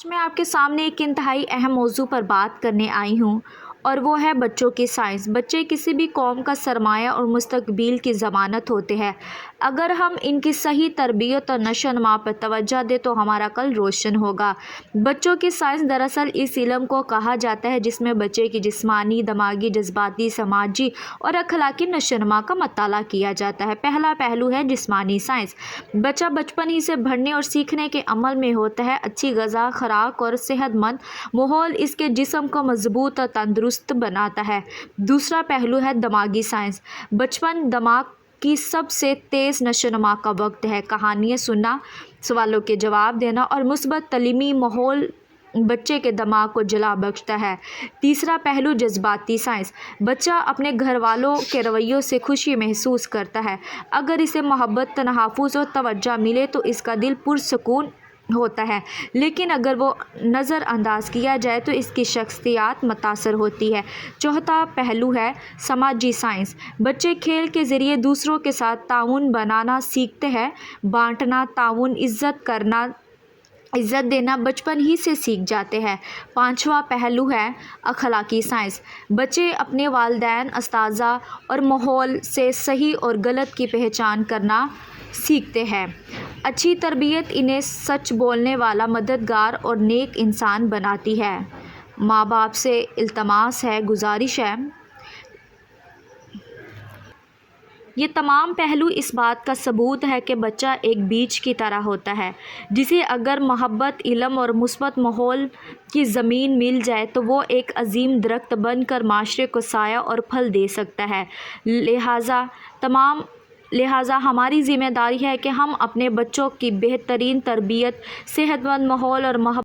میں آپ کے سامنے ایک انتہائی اہم موضوع پر بات کرنے آئی ہوں اور وہ ہے بچوں کی سائنس۔ بچے کسی بھی قوم کا سرمایہ اور مستقبل کی ضمانت ہوتے ہیں۔ اگر ہم ان کی صحیح تربیت اور نشو و نما پر توجہ دیں تو ہمارا کل روشن ہوگا۔ بچوں کی سائنس دراصل اس علم کو کہا جاتا ہے جس میں بچے کی جسمانی، دماغی، جذباتی، سماجی اور اخلاقی نشو و نما کا مطالعہ کیا جاتا ہے۔ پہلا پہلو ہے جسمانی سائنس۔ بچہ بچپن ہی سے بڑھنے اور سیکھنے کے عمل میں ہوتا ہے۔ اچھی غذا، خوراک اور صحت مند ماحول اس کے جسم کو مضبوط اور تندرست بناتا ہے۔ دوسرا پہلو ہے دماغی سائنس۔ بچپن دماغ کی سب سے تیز نشو و نما کا وقت ہے۔ کہانیاں سننا، سوالوں کے جواب دینا اور مثبت تعلیمی ماحول بچے کے دماغ کو جلا بخشتا ہے۔ تیسرا پہلو جذباتی سائنس۔ بچہ اپنے گھر والوں کے رویوں سے خوشی محسوس کرتا ہے۔ اگر اسے محبت، تحفظ اور توجہ ملے تو اس کا دل پرسکون ہوتا ہے، لیکن اگر وہ نظر انداز کیا جائے تو اس کی شخصیت متاثر ہوتی ہے۔ چوتھا پہلو ہے سماجی سائنس۔ بچے کھیل کے ذریعے دوسروں کے ساتھ تعاون بنانا سیکھتے ہیں۔ بانٹنا، تعاون، عزت دینا بچپن ہی سے سیکھ جاتے ہیں۔ پانچواں پہلو ہے اخلاقی سائنس۔ بچے اپنے والدین، اساتذہ اور ماحول سے صحیح اور غلط کی پہچان کرنا سیکھتے ہیں۔ اچھی تربیت انہیں سچ بولنے والا، مددگار اور نیک انسان بناتی ہے۔ ماں باپ سے التماس ہے، گزارش ہے، یہ تمام پہلو اس بات کا ثبوت ہے کہ بچہ ایک بیج کی طرح ہوتا ہے جسے اگر محبت، علم اور مثبت ماحول کی زمین مل جائے تو وہ ایک عظیم درخت بن کر معاشرے کو سایہ اور پھل دے سکتا ہے۔ لہٰذا ہماری ذمہ داری ہے کہ ہم اپنے بچوں کی بہترین تربیت، صحت مند ماحول اور محبت